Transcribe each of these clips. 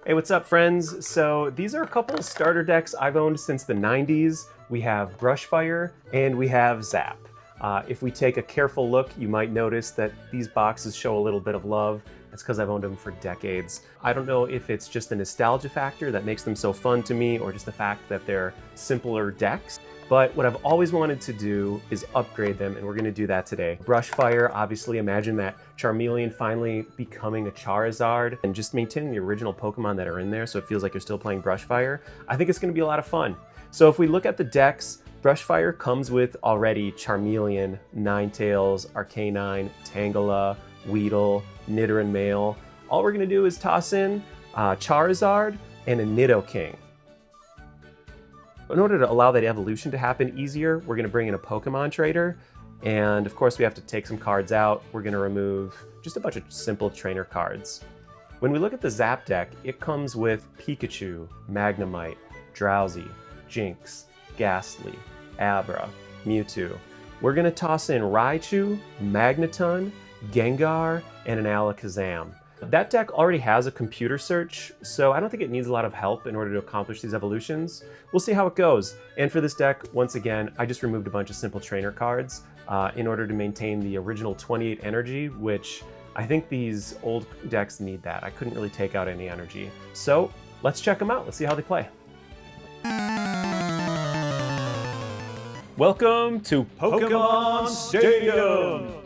Hey, what's up, friends? So these are a couple of starter decks I've owned since the 90s. We have Brushfire and we have Zap. If we take a careful look, you might notice that these boxes show a little bit of love. It's because I've owned them for decades. I don't know if it's just the nostalgia factor that makes them so fun to me or just the fact that they're simpler decks. But what I've always wanted to do is upgrade them, and we're going to do that today. Brushfire, obviously, imagine that Charmeleon finally becoming a Charizard and just maintaining the original Pokemon that are in there so it feels like you're still playing Brushfire. I think it's going to be a lot of fun. So if we look at the decks, Brushfire comes with already Charmeleon, Ninetales, Arcanine, Tangela, Weedle, Nidoran Male. All we're going to do is toss in Charizard and a Nidoking. In order to allow that evolution to happen easier, we're going to bring in a Pokemon trader. And of course, we have to take some cards out. We're going to remove just a bunch of simple trainer cards. When we look at the Zap deck, it comes with Pikachu, Magnemite, Drowsy, Jinx, Ghastly, Abra, Mewtwo. We're going to toss in Raichu, Magneton, Gengar, and an Alakazam. That deck already has a computer search, so I don't think it needs a lot of help in order to accomplish these evolutions. We'll see how it goes. And for this deck, once again, I just removed a bunch of simple trainer cards in order to maintain the original 28 energy, which I think these old decks need that. I couldn't really take out any energy. So let's check them out. Let's see how they play. Welcome to Pokemon Stadium!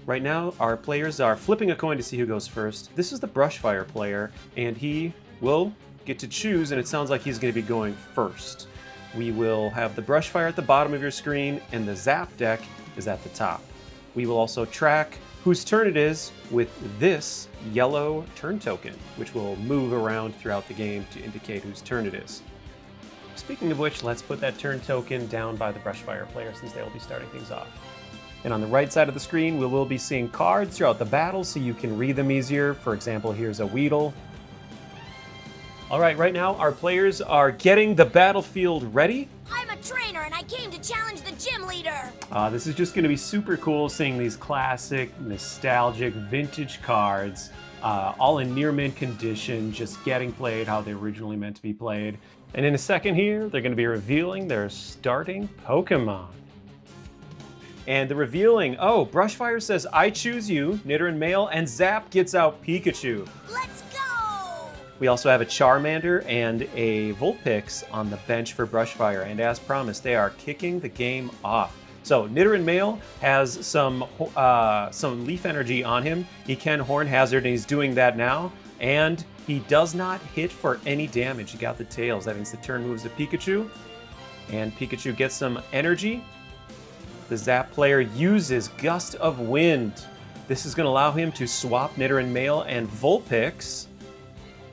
Right now, our players are flipping a coin to see who goes first. This is the Brushfire player, and he will get to choose, and it sounds like he's going to be going first. We will have the Brushfire at the bottom of your screen, and the Zap deck is at the top. We will also track whose turn it is with this yellow turn token, which will move around throughout the game to indicate whose turn it is. Speaking of which, let's put that turn token down by the Brushfire player since they will be starting things off. And on the right side of the screen, we will be seeing cards throughout the battle so you can read them easier. For example, here's a Weedle. All right now our players are getting the battlefield ready. I'm a trainer and I came to challenge the gym leader. This is just going to be super cool seeing these classic, nostalgic, vintage cards, all in near mint condition, just getting played how they originally meant to be played. And in a second here, they're going to be revealing their starting Pokemon. And the revealing, Brushfire says, I choose you, Nidoran Male, and Zap gets out Pikachu. Let's go! We also have a Charmander and a Vulpix on the bench for Brushfire, and as promised, they are kicking the game off. So Nidoran Male has some Leaf Energy on him. He can Horn Hazard, and he's doing that now. And he does not hit for any damage. He got the tails. That means the turn moves to Pikachu, and Pikachu gets some energy. The Zap player uses Gust of Wind. This is going to allow him to swap Nidoran Male and Vulpix.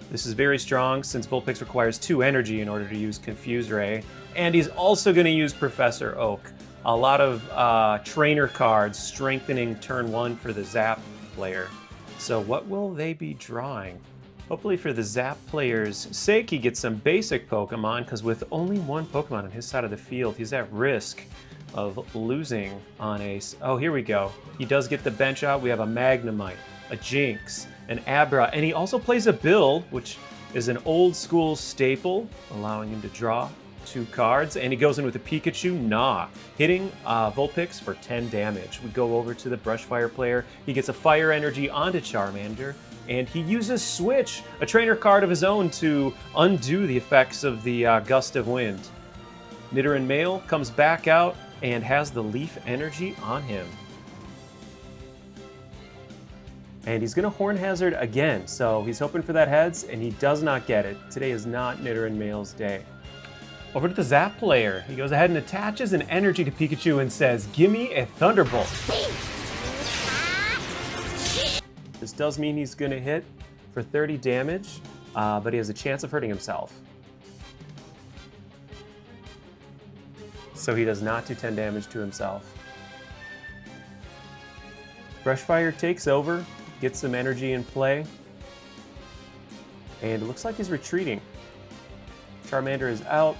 This is very strong since Vulpix requires 2 energy in order to use Confuse Ray. And he's also going to use Professor Oak. A lot of trainer cards strengthening turn 1 for the Zap player. So what will they be drawing? Hopefully for the Zap player's sake, he gets some basic Pokemon, because with only 1 Pokemon on his side of the field, he's at risk of losing on a... Oh, here we go. He does get the bench out. We have a Magnemite, a Jinx, an Abra, and he also plays a Bill, which is an old school staple, allowing him to draw 2 cards, and he goes in with a Pikachu, hitting Vulpix for 10 damage. We go over to the Brushfire player. He gets a Fire Energy onto Charmander, and he uses Switch, a trainer card of his own, to undo the effects of the Gust of Wind. Nidoran Male comes back out and has the Leaf Energy on him. And he's going to Horn Hazard again, so he's hoping for that heads, and he does not get it. Today is not Nidoran Male's day. Over to the Zap player. He goes ahead and attaches an energy to Pikachu and says, "Gimme a Thunderbolt." This does mean he's going to hit for 30 damage, but he has a chance of hurting himself. So he does not do 10 damage to himself. Brushfire takes over, gets some energy in play, and it looks like he's retreating. Charmander is out.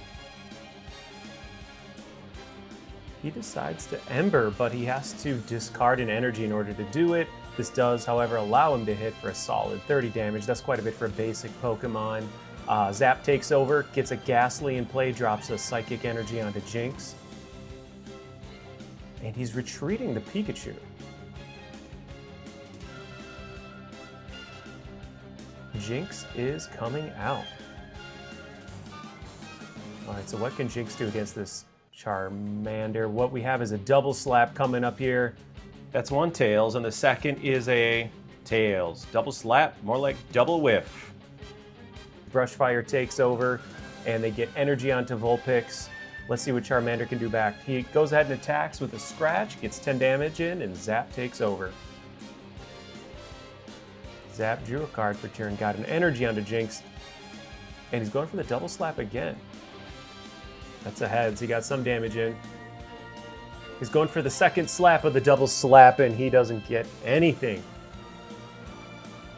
He decides to Ember, but he has to discard an energy in order to do it. This does, however, allow him to hit for a solid 30 damage. That's quite a bit for a basic Pokemon. Zap takes over, gets a Ghastly in play, drops a Psychic Energy onto Jinx. And he's retreating the Pikachu. Jinx is coming out. Alright, so what can Jinx do against this Charmander? What we have is a double slap coming up here. That's one Tails, and the second is a Tails. Double slap, more like double whiff. Brushfire takes over, and they get energy onto Vulpix. Let's see what Charmander can do back. He goes ahead and attacks with a Scratch, gets 10 damage in, and Zap takes over. Zap drew a card for turn, got an energy onto Jinx, and he's going for the double slap again. That's a heads, he got some damage in. He's going for the second slap of the double slap, and he doesn't get anything.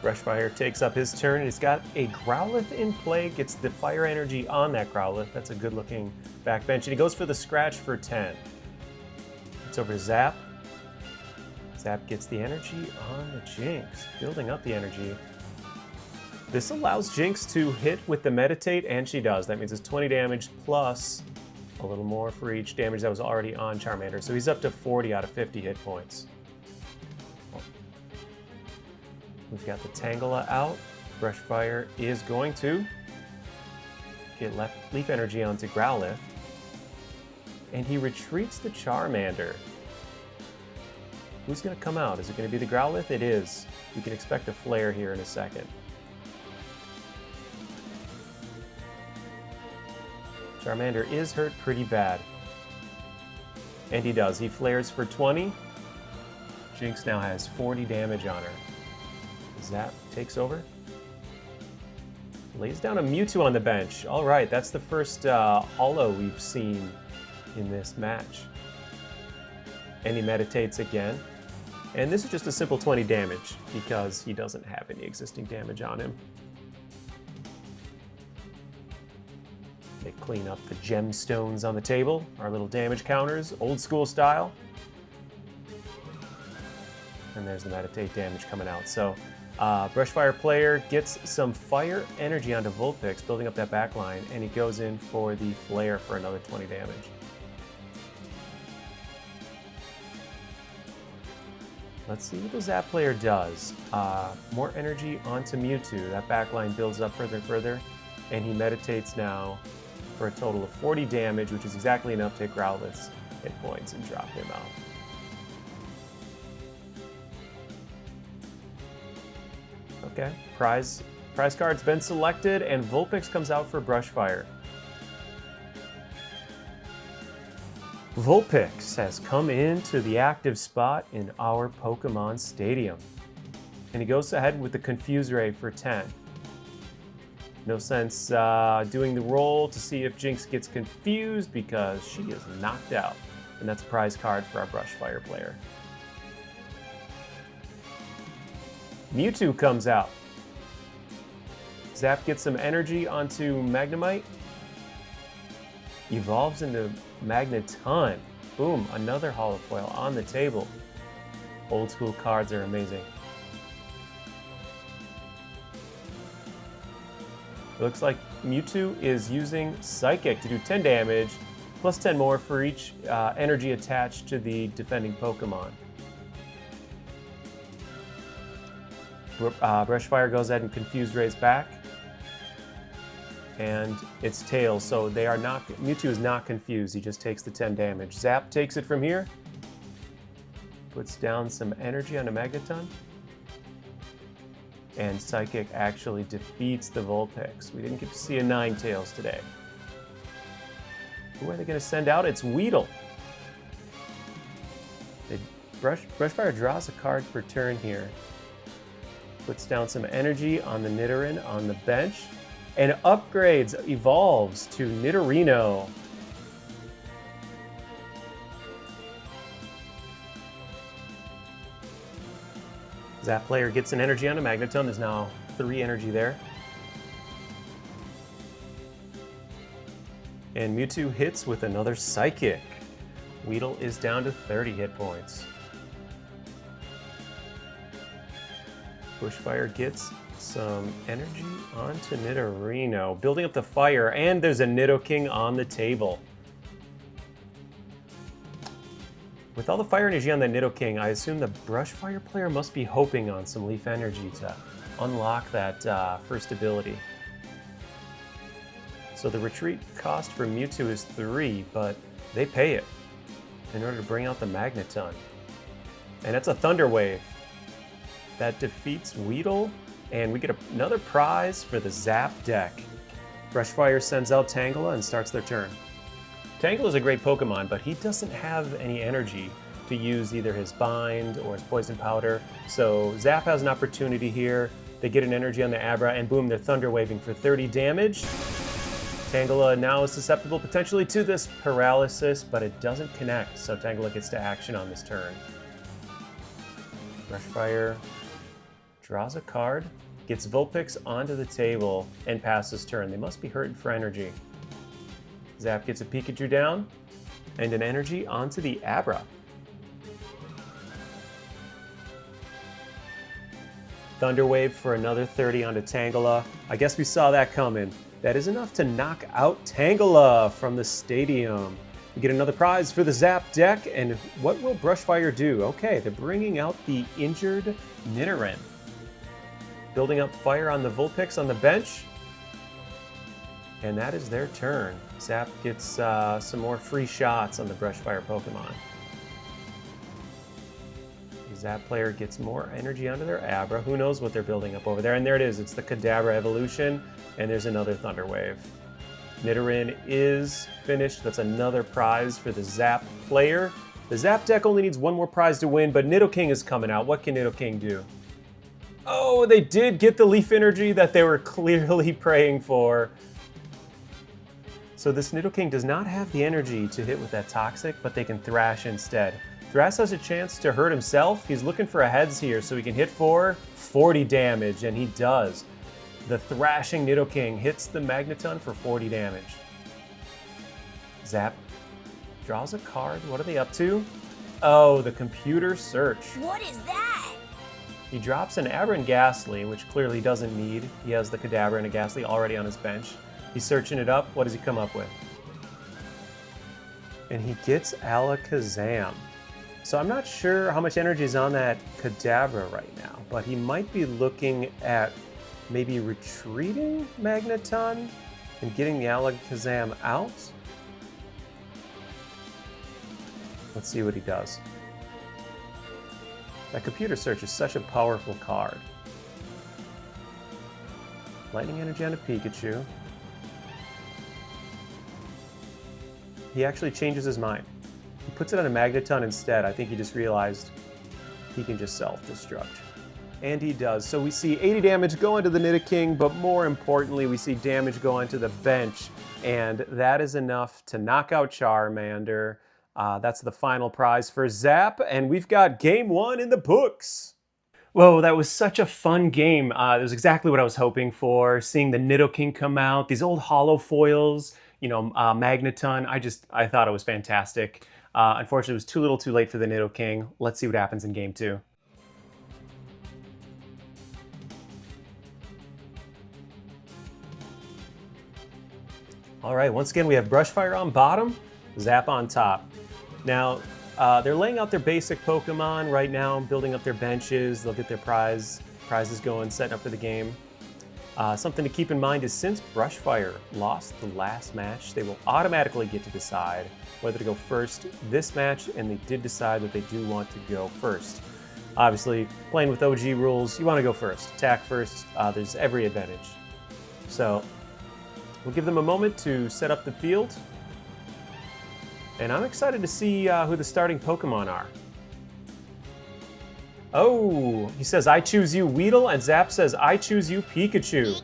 Brushfire takes up his turn, and he's got a Growlithe in play, gets the fire energy on that Growlithe. That's a good looking backbench, and he goes for the Scratch for 10. It's over to Zap. Zap gets the energy on the Jinx, building up the energy. This allows Jinx to hit with the Meditate, and she does. That means it's 20 damage plus a little more for each damage that was already on Charmander. So he's up to 40 out of 50 hit points. We've got the Tangela out. Brushfire is going to get Leaf Energy onto Growlithe. And he retreats the Charmander. Who's going to come out? Is it going to be the Growlithe? It is. We can expect a flare here in a second. Charmander is hurt pretty bad. And he does. He flares for 20. Jinx now has 40 damage on her. Zap takes over. Lays down a Mewtwo on the bench. All right, that's the first holo we've seen in this match. And he meditates again. And this is just a simple 20 damage because he doesn't have any existing damage on him. They clean up the gemstones on the table, our little damage counters, old school style. And there's the meditate damage coming out. So Brushfire player gets some fire energy onto Vulpix, building up that back line, and he goes in for the flare for another 20 damage. Let's see what the Zap player does. More energy onto Mewtwo. That backline builds up further and further, and he meditates now for a total of 40 damage, which is exactly enough to hit Growlithe's hit points and drop him out. Okay, prize card's been selected, and Vulpix comes out for Brushfire. Vulpix has come into the active spot in our Pokemon Stadium. And he goes ahead with the Confuse Ray for 10. No sense doing the roll to see if Jinx gets confused because she is knocked out. And that's a prize card for our Brushfire player. Mewtwo comes out. Zap gets some energy onto Magnemite. Evolves into Magneton. Boom, another holofoil on the table. Old school cards are amazing. It looks like Mewtwo is using Psychic to do 10 damage, plus 10 more for each energy attached to the defending Pokemon. Brushfire goes ahead and Confused Rays back. And it's Tails, so they are not. Mewtwo is not confused, he just takes the 10 damage. Zap takes it from here. Puts down some energy on a Magneton. And Psychic actually defeats the Vulpix. We didn't get to see a Ninetales today. Who are they going to send out? It's Weedle. Brushfire draws a card for turn here. Puts down some energy on the Nidoran on the bench. And upgrades, evolves to Nidorino. Zap player gets an energy on a Magneton. There's now 3 energy there. And Mewtwo hits with another Psychic. Weedle is down to 30 hit points. Bushfire gets some energy onto Nidorino, building up the fire, and there's a Nidoking on the table. With all the fire energy on that Nidoking, I assume the Brushfire player must be hoping on some Leaf Energy to unlock that first ability. So the retreat cost for Mewtwo is 3, but they pay it in order to bring out the Magneton. And it's a Thunder Wave. That defeats Weedle, and we get another prize for the Zap deck. Brushfire sends out Tangela and starts their turn. Tangela is a great Pokemon, but he doesn't have any energy to use either his Bind or his Poison Powder, so Zap has an opportunity here. They get an energy on the Abra, and boom, they're Thunder Waving for 30 damage. Tangela now is susceptible potentially to this paralysis, but it doesn't connect, so Tangela gets to action on this turn. Brushfire draws a card, gets Vulpix onto the table, and passes turn. They must be hurting for energy. Zap gets a Pikachu down, and an energy onto the Abra. Thunder Wave for another 30 onto Tangela. I guess we saw that coming. That is enough to knock out Tangela from the stadium. We get another prize for the Zap deck, and what will Brushfire do? Okay, they're bringing out the injured Nidoran. Building up fire on the Vulpix on the bench, and that is their turn. Zap gets some more free shots on the Brushfire Pokemon. The Zap player gets more energy onto their Abra. Who knows what they're building up over there? And there it is. It's the Kadabra evolution, and there's another Thunder Wave. Nidoran is finished. That's another prize for the Zap player. The Zap deck only needs one more prize to win, but Nidoking is coming out. What can Nidoking do? Oh, they did get the Leaf Energy that they were clearly praying for. So this Nidoking does not have the energy to hit with that Toxic, but they can Thrash instead. Thrash has a chance to hurt himself. He's looking for a heads here, so he can hit for 40 damage, and he does. The thrashing Nidoking hits the Magneton for 40 damage. Zap draws a card. What are they up to? Oh, the computer search. What is that? He drops an Abra and Ghastly, which clearly he doesn't need. He has the Kadabra and a Ghastly already on his bench. He's searching it up. What does he come up with? And he gets Alakazam. So I'm not sure how much energy is on that Kadabra right now, but he might be looking at maybe retreating Magneton and getting the Alakazam out. Let's see what he does. That computer search is such a powerful card. Lightning Energy on a Pikachu. He actually changes his mind. He puts it on a Magneton instead. I think he just realized he can just self-destruct. And he does. So we see 80 damage go into the Nidoking, but more importantly, we see damage go onto the bench. And that is enough to knock out Charmander. That's the final prize for Zap, and we've got game 1 in the books. Whoa, that was such a fun game. It was exactly what I was hoping for. Seeing the Nidoking come out, these old holo foils, Magneton. I thought it was fantastic. Unfortunately, it was too little too late for the Nidoking. Let's see what happens in game 2. All right, once again, we have Brushfire on bottom, Zap on top. Now, they're laying out their basic Pokemon right now, building up their benches. They'll get their prizes going, setting up for the game. Something to keep in mind is since Brushfire lost the last match, they will automatically get to decide whether to go first this match, and they did decide that they do want to go first. Obviously, playing with OG rules, you want to go first. Attack first, there's every advantage. So, we'll give them a moment to set up the field. And I'm excited to see who the starting Pokemon are. Oh, he says, I choose you, Weedle, and Zap says, I choose you, Pikachu.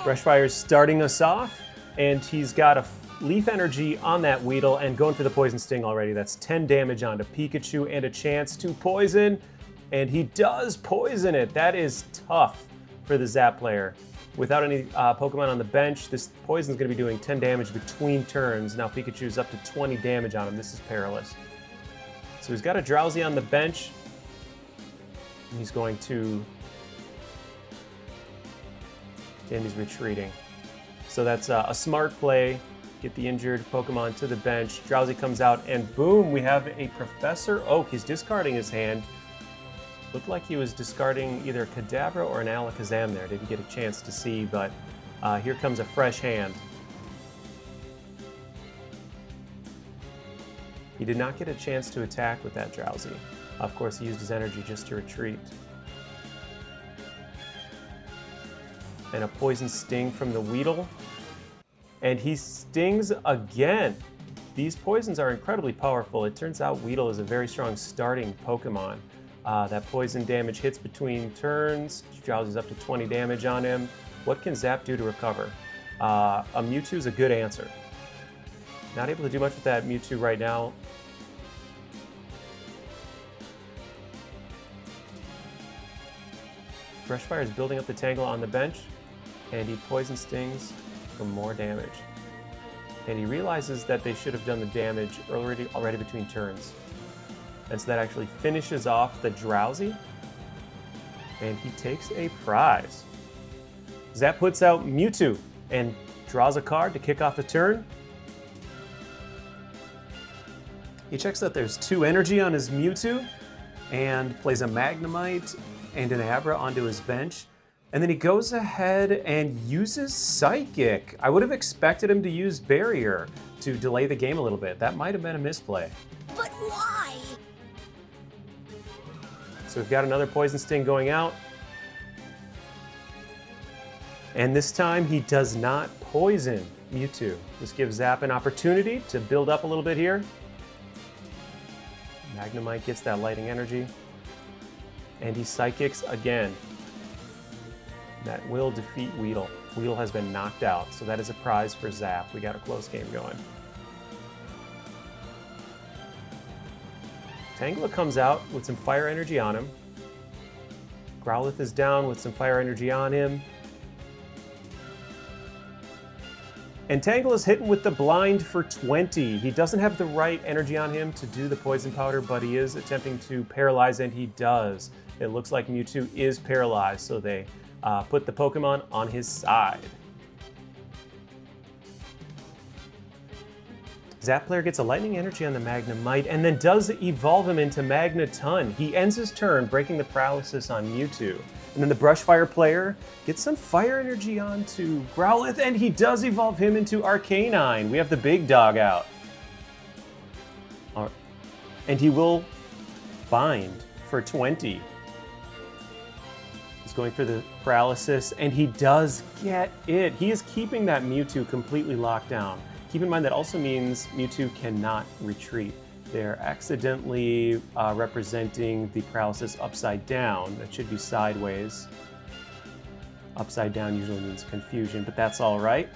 Brushfire's starting us off, and he's got a Leaf Energy on that Weedle and going for the Poison Sting already. That's 10 damage onto Pikachu and a chance to poison, and he does poison it. That is tough for the Zap player. Without any Pokemon on the bench, this poison's going to be doing 10 damage between turns. Now Pikachu's up to 20 damage on him. This is perilous. So he's got a Drowsy on the bench. And he's going to and he's retreating. So that's a smart play. Get the injured Pokemon to the bench. Drowsy comes out, and boom, we have a Professor Oak. He's discarding his hand. Looked like he was discarding either a Kadabra or an Alakazam there. Didn't get a chance to see, but here comes a fresh hand. He did not get a chance to attack with that Drowsy. Of course, he used his energy just to retreat. And a Poison Sting from the Weedle. And he stings again. These poisons are incredibly powerful. It turns out Weedle is a very strong starting Pokemon. That poison damage hits between turns. Drowsy's up to 20 damage on him. What can Zap do to recover? A Mewtwo is a good answer. Not able to do much with that Mewtwo right now. Brushfire is building up the Tangle on the bench, and he Poison Stings for more damage. And he realizes that they should have done the damage already between turns. And so that actually finishes off the Drowsy, and he takes a prize. Zap puts out Mewtwo and draws a card to kick off the turn. He checks that there's 2 energy on his Mewtwo and plays a Magnemite and an Abra onto his bench. And then he goes ahead and uses Psychic. I would have expected him to use Barrier to delay the game a little bit. That might have been a misplay. But why? So we've got another Poison Sting going out. And this time he does not poison Mewtwo. This gives Zap an opportunity to build up a little bit here. Magnemite gets that Lightning Energy. And he Psychics again. That will defeat Weedle. Weedle has been knocked out, so that is a prize for Zap. We got a close game going. Tangela comes out with some Fire Energy on him. Growlithe is down with some Fire Energy on him. And Tangela's hitting with the Blind for 20. He doesn't have the right energy on him to do the Poison Powder, but he is attempting to paralyze, and he does. It looks like Mewtwo is paralyzed, so they put the Pokemon on his side. Zap player gets a Lightning Energy on the Magnemite and then does evolve him into Magneton. He ends his turn breaking the paralysis on Mewtwo. And then the Brushfire player gets some Fire Energy onto Growlithe, and he does evolve him into Arcanine. We have the big dog out. And he will bind for 20. Going for the paralysis, and he does get it. He is keeping that Mewtwo completely locked down. Keep in mind that also means Mewtwo cannot retreat. They're accidentally representing the paralysis upside down. That should be sideways. Upside down usually means confusion, but that's all right.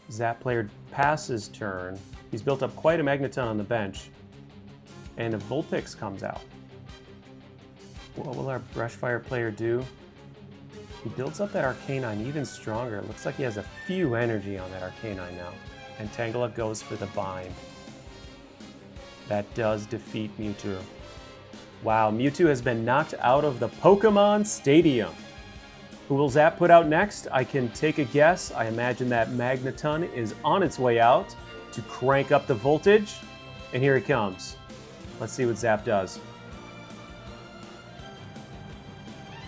Zap player passes turn. He's built up quite a Magneton on the bench, and a Vulpix comes out. What will our Brushfire player do? He builds up that Arcanine even stronger. Looks like he has a few energy on that Arcanine now. And Tangela goes for the bind. That does defeat Mewtwo. Wow, Mewtwo has been knocked out of the Pokemon Stadium. Who will Zap put out next? I can take a guess. I imagine that Magneton is on its way out to crank up the voltage. And here he comes. Let's see what Zap does.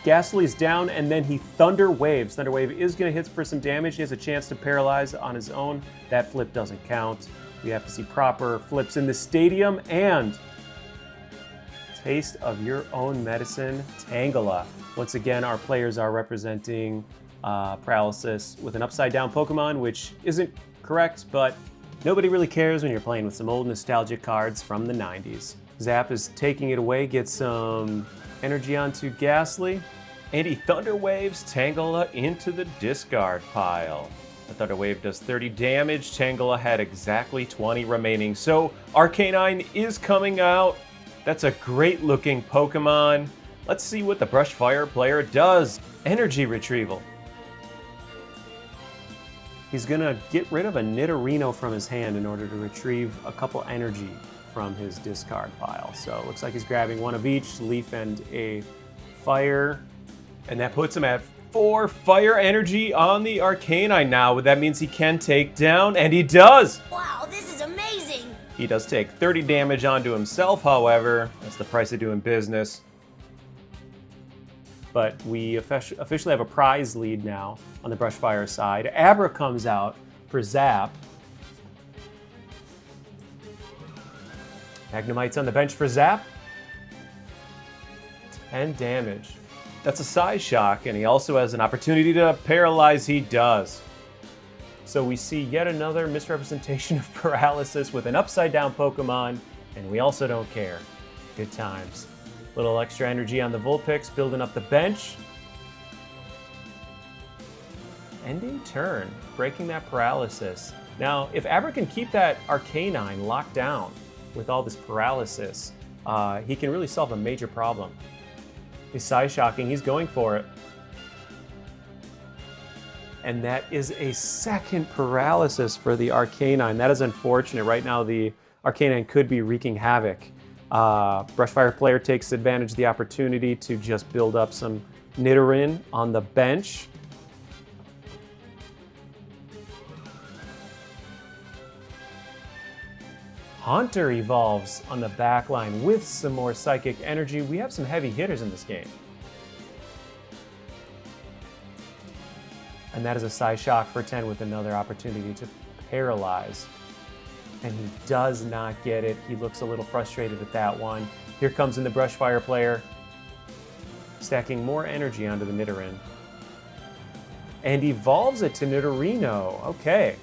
Ghastly's down, and then he Thunder Waves. Thunder Wave is going to hit for some damage. He has a chance to paralyze on his own. That flip doesn't count. We have to see proper flips in the stadium, and taste of your own medicine, Tangela. Once again, our players are representing paralysis with an upside-down Pokemon, which isn't correct, but nobody really cares when you're playing with some old nostalgic cards from the 90s. Zap is taking it away, gets some energy onto Ghastly, and he Thunder Waves Tangela into the discard pile. The Thunder Wave does 30 damage. Tangela had exactly 20 remaining, so Arcanine is coming out. That's a great looking Pokemon. Let's see what the Brushfire player does. Energy retrieval. He's gonna get rid of a Nidorino from his hand in order to retrieve a couple energy from his discard pile. So it looks like he's grabbing one of each, Leaf and a fire. And that puts him at 4 fire energy on the Arcanine now. That means he can take down, and he does! Wow, this is amazing! He does take 30 damage onto himself, however. That's the price of doing business. But we officially have a prize lead now on the Brushfire side. Abra comes out for Zap. Magnemite's on the bench for Zap. 10 damage. That's a Psy Shock, and he also has an opportunity to paralyze. He does. So we see yet another misrepresentation of paralysis with an upside-down Pokemon, and we also don't care. Good times. Little extra energy on the Vulpix, building up the bench. Ending turn, breaking that paralysis. Now, if Abra can keep that Arcanine locked down with all this paralysis, he can really solve a major problem. He's Psy-Shocking, he's going for it. And that is a second paralysis for the Arcanine. That is unfortunate. Right now, the Arcanine could be wreaking havoc. Brushfire player takes advantage of the opportunity to just build up some Nidoran on the bench. Haunter evolves on the back line with some more psychic energy. We have some heavy hitters in this game. And that is a Psy Shock for 10 with another opportunity to paralyze. And he does not get it. He looks a little frustrated at that one. Here comes in the Brushfire player, stacking more energy onto the Nidoran. And evolves it to Nidorino. Okay.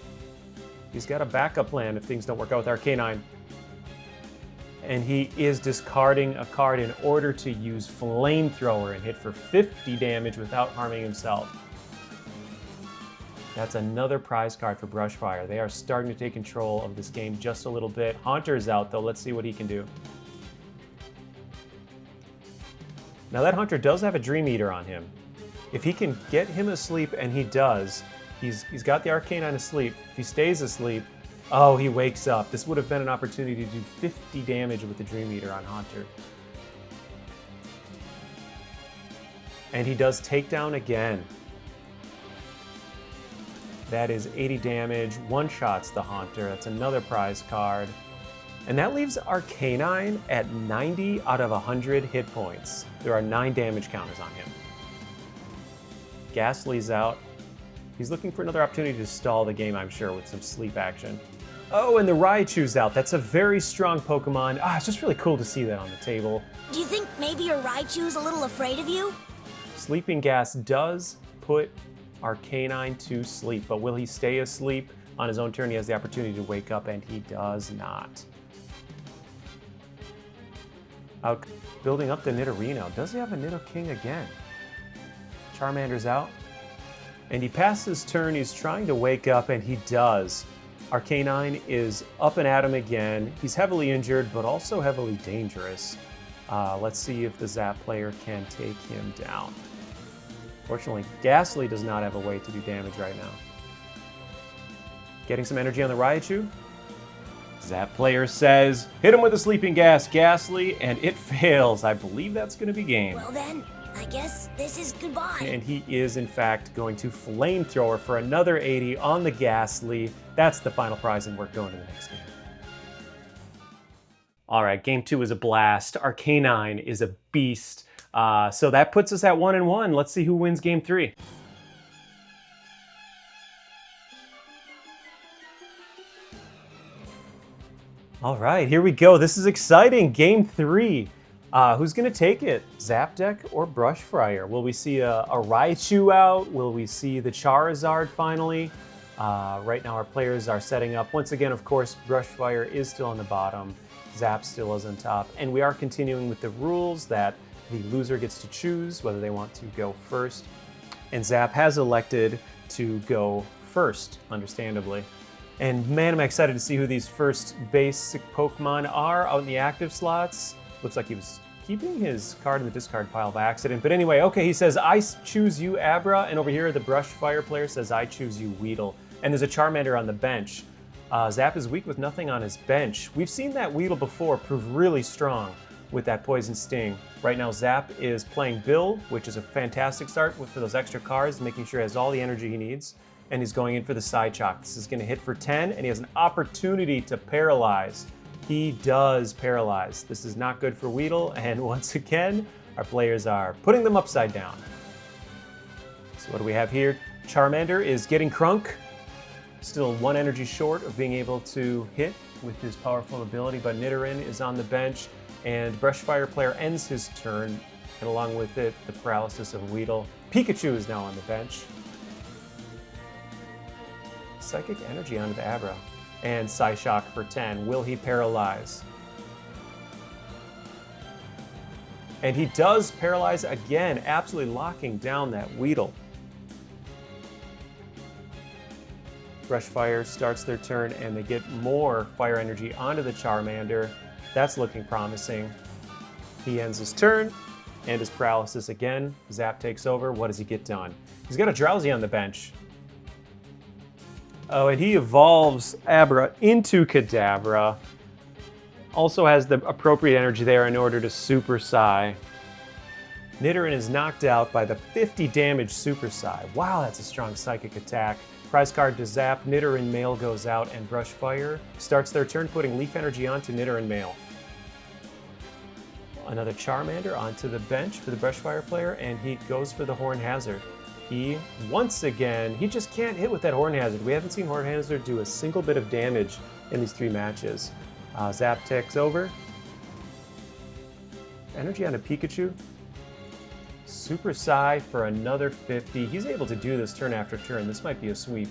He's got a backup plan if things don't work out with Arcanine. And he is discarding a card in order to use Flamethrower and hit for 50 damage without harming himself. That's another prize card for Brushfire. They are starting to take control of this game just a little bit. Haunter's out though, let's see what he can do. Now that Haunter does have a Dream Eater on him. If he can get him asleep, and he does, he's got the Arcanine asleep. If he stays asleep, oh, he wakes up. This would have been an opportunity to do 50 damage with the Dream Eater on Haunter. And he does take down again. That is 80 damage, one-shots the Haunter. That's another prize card. And that leaves Arcanine at 90 out of 100 hit points. There are 9 damage counters on him. Ghastly's out. He's looking for another opportunity to stall the game, I'm sure, with some sleep action. Oh, and the Raichu's out. That's a very strong Pokemon. It's just really cool to see that on the table. Do you think maybe your Raichu's a little afraid of you? Sleeping Gas does put Arcanine to sleep, but will he stay asleep? On his own turn, he has the opportunity to wake up, and he does not. Out building up the Nidorino. Does he have a Nidoking again? Charmander's out. And he passes his turn, he's trying to wake up, and he does. Arcanine is up and at him again. He's heavily injured, but also heavily dangerous. Let's see if the Zap player can take him down. Fortunately, Ghastly does not have a way to do damage right now. Getting some energy on the Raichu. Zap player says, hit him with a Sleeping Gas, Ghastly, and it fails. I believe that's going to be game. Well then, I guess this is goodbye. And he is, in fact, going to Flamethrower for another 80 on the Ghastly. That's the final prize, and we're going to the next game. All right, game 2 is a blast. Arcanine is a beast. So that puts us at 1-1. Let's see who wins game 3. All right, here we go. This is exciting. Game 3. Who's going to take it? Zapdeck or Brushfire? Will we see a Raichu out? Will we see the Charizard finally? Right now our players are setting up. Once again, of course, Brushfire is still on the bottom. Zap still is on top. And we are continuing with the rules that the loser gets to choose whether they want to go first. And Zap has elected to go first, understandably. And man, am I excited to see who these first basic Pokemon are out in the active slots. Looks like he was keeping his card in the discard pile by accident. But anyway, okay, he says, I choose you, Abra. And over here, the Brushfire player says, I choose you, Weedle. And there's a Charmander on the bench. Zap is weak with nothing on his bench. We've seen that Weedle before prove really strong. with that Poison Sting. Right now, Zap is playing Bill, which is a fantastic start for those extra cards, making sure he has all the energy he needs, and he's going in for the Side Shock. This is going to hit for 10, and he has an opportunity to paralyze. He does paralyze. This is not good for Weedle, and once again, our players are putting them upside down. So what do we have here? Charmander is getting crunk. Still 1 energy short of being able to hit with his powerful ability, but Nidoran is on the bench, and Brushfire player ends his turn, and along with it, the paralysis of Weedle. Pikachu is now on the bench. Psychic Energy onto the Abra, and Psyshock for 10. Will he paralyze? And he does paralyze again, absolutely locking down that Weedle. Brushfire starts their turn, and they get more fire energy onto the Charmander. That's looking promising. He ends his turn, and his paralysis again. Zap takes over. What does he get done? He's got a Drowsy on the bench. Oh, and he evolves Abra into Kadabra. Also has the appropriate energy there in order to Super Psy. Nidoran is knocked out by the 50 damage Super Psy. Wow, that's a strong psychic attack. Prize card to Zap, Nidoran Male goes out, and Brushfire starts their turn putting Leaf Energy onto Nidoran Male. Another Charmander onto the bench for the Brushfire player, and he goes for the Horn Hazard. He, once again, he just can't hit with that Horn Hazard. We haven't seen Horn Hazard do a single bit of damage in these 3 matches. Zap takes over. Energy onto Pikachu. Super Psy for another 50. He's able to do this turn after turn. This might be a sweep.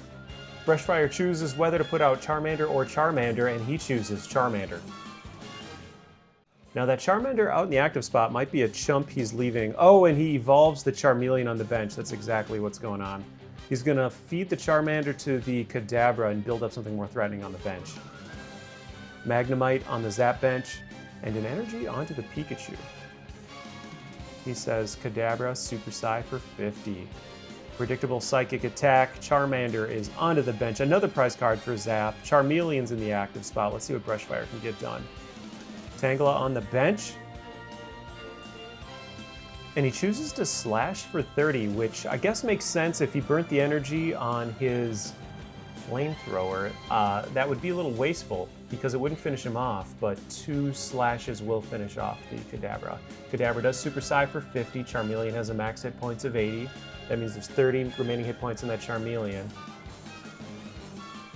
Brushfire chooses whether to put out Charmander or Charmander, and he chooses Charmander. Now that Charmander out in the active spot might be a chump he's leaving. Oh, and he evolves the Charmeleon on the bench. That's exactly what's going on. He's going to feed the Charmander to the Kadabra and build up something more threatening on the bench. Magnemite on the Zap bench, and an energy onto the Pikachu. He says Kadabra Super Psy for 50. Predictable Psychic Attack. Charmander is onto the bench. Another prize card for Zap. Charmeleon's in the active spot. Let's see what Brushfire can get done. Tangela on the bench. And he chooses to Slash for 30, which I guess makes sense if he burnt the energy on his Flamethrower. That would be a little wasteful because it wouldn't finish him off, but 2 slashes will finish off the Kadabra. Kadabra does Super Psy for 50. Charmeleon has a max hit points of 80. That means there's 30 remaining hit points in that Charmeleon.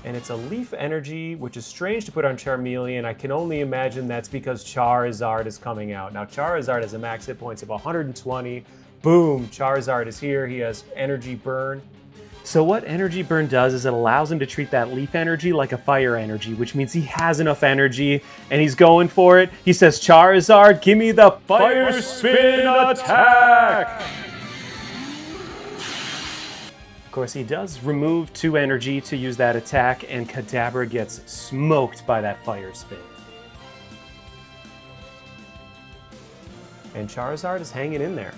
And it's a Leaf Energy, which is strange to put on Charmeleon. I can only imagine that's because Charizard is coming out. Now, Charizard has a max hit points of 120. Boom, Charizard is here. He has Energy Burn. So what Energy Burn does is it allows him to treat that Leaf Energy like a Fire Energy, which means he has enough energy, and he's going for it. He says, Charizard, give me the Fire Spin attack! Of course, he does remove 2 energy to use that attack, and Kadabra gets smoked by that Fire Spin. And Charizard is hanging in there.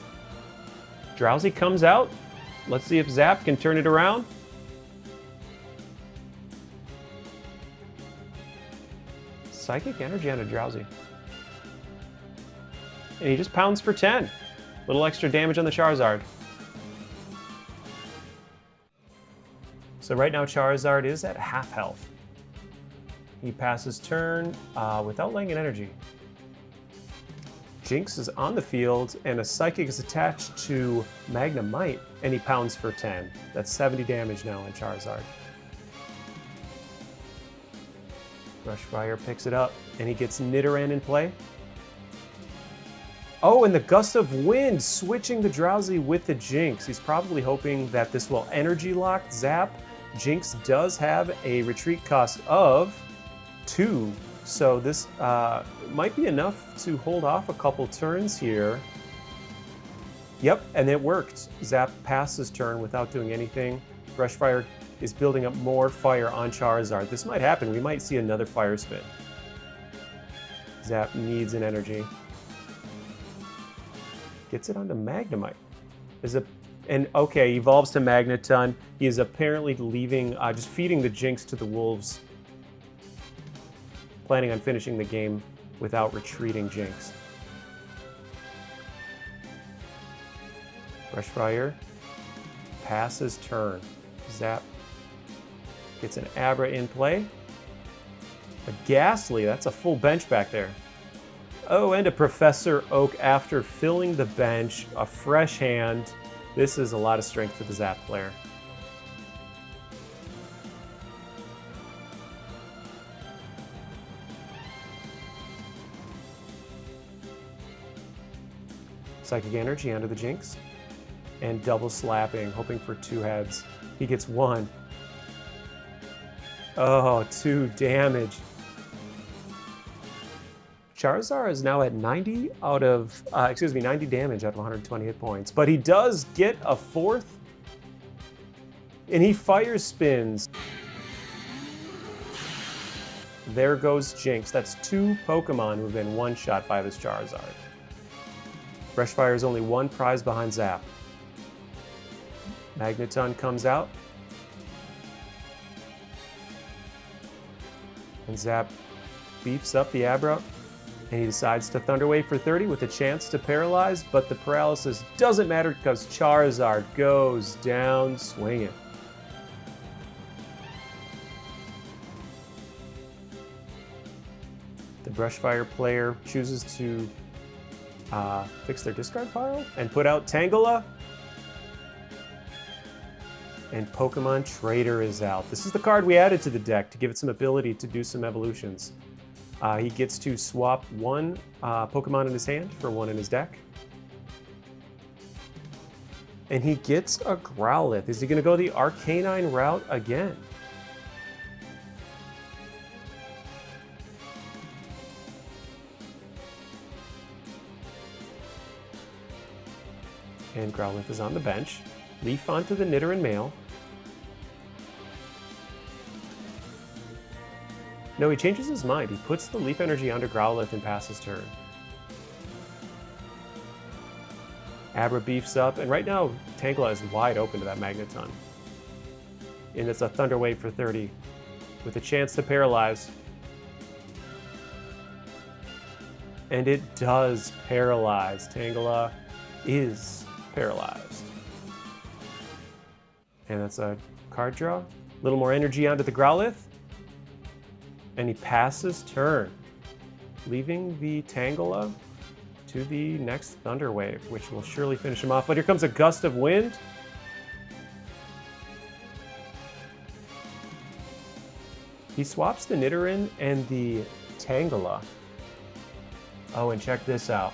Drowsy comes out. Let's see if Zap can turn it around. Psychic Energy on a Drowsy. And he just pounds for 10. Little extra damage on the Charizard. So right now Charizard is at half health. He passes turn without laying an energy. Jinx is on the field, and a Psychic is attached to Magnemite, and he pounds for 10. That's 70 damage now on Charizard. Brushfire picks it up, and he gets Nidoran in play. Oh, and the Gust of Wind, switching the Drowsy with the Jinx. He's probably hoping that this will energy lock Zap. Jinx does have a retreat cost of 2. So this might be enough to hold off a couple turns here. Yep, and it worked. Zap passed his turn without doing anything. Brushfire is building up more fire on Charizard. This might happen. We might see another Fire Spin. Zap needs an energy. Gets it onto Magnemite. And okay, evolves to Magneton. He is apparently leaving, just feeding the Jinx to the Wolves. Planning on finishing the game without retreating Jinx. Brushfire passes turn. Zap gets an Abra in play. A Ghastly, that's a full bench back there. Oh, and a Professor Oak after filling the bench. A fresh hand. This is a lot of strength for the Zap player. Psychic Energy under the Jinx. And double slapping, hoping for 2 heads. He gets 1. Oh, 2 damage. Charizard is now at 90 damage out of 120 hit points. But he does get a 4th. And he fire spins. There goes Jinx. That's 2 Pokemon who've been one-shot by this Charizard. Brushfire is only 1 prize behind Zap. Magneton comes out. And Zap beefs up the Abra. And he decides to Thunder Wave for 30 with a chance to paralyze, but the paralysis doesn't matter because Charizard goes down swinging. The Brushfire player chooses to fix their discard pile and put out Tangela. And Pokemon Trader is out. This is the card we added to the deck to give it some ability to do some evolutions. He gets to swap 1 Pokemon in his hand for 1 in his deck. And he gets a Growlithe. Is he going to go the Arcanine route again? And Growlithe is on the bench. Leaf onto the Nidoran male. No, he changes his mind. He puts the Leaf Energy onto Growlithe and passes turn. Abra beefs up, and right now, Tangela is wide open to that Magneton. And it's a Thunder Wave for 30, with a chance to paralyze. And it does paralyze. Tangela is paralyzed. And that's a card draw. A little more energy onto the Growlithe. And he passes turn, leaving the Tangela to the next Thunder Wave, which will surely finish him off. But here comes a gust of wind. He swaps the Nidoran and the Tangela. Oh, and check this out.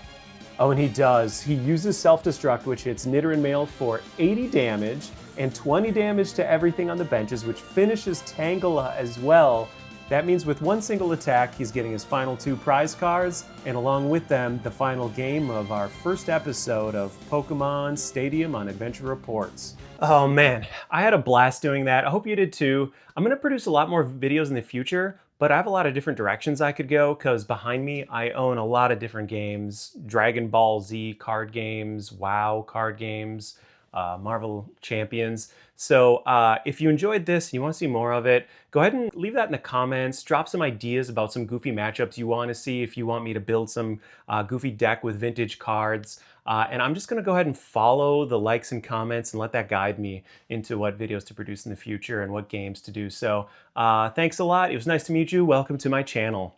Oh, and he does. He uses Self-Destruct, which hits Nidoran male for 80 damage and 20 damage to everything on the benches, which finishes Tangela as well. That means with 1 single attack, he's getting his final 2 prize cards, and along with them, the final game of our first episode of Pokemon Stadium on Adventure Reports. Oh man, I had a blast doing that. I hope you did too. I'm gonna produce a lot more videos in the future, but I have a lot of different directions I could go because behind me, I own a lot of different games. Dragon Ball Z card games, WoW card games, Marvel Champions. So if you enjoyed this and you want to see more of it, go ahead and leave that in the comments. Drop some ideas about some goofy matchups you want to see if you want me to build some goofy deck with vintage cards. And I'm just going to go ahead and follow the likes and comments and let that guide me into what videos to produce in the future and what games to do. So thanks a lot. It was nice to meet you. Welcome to my channel.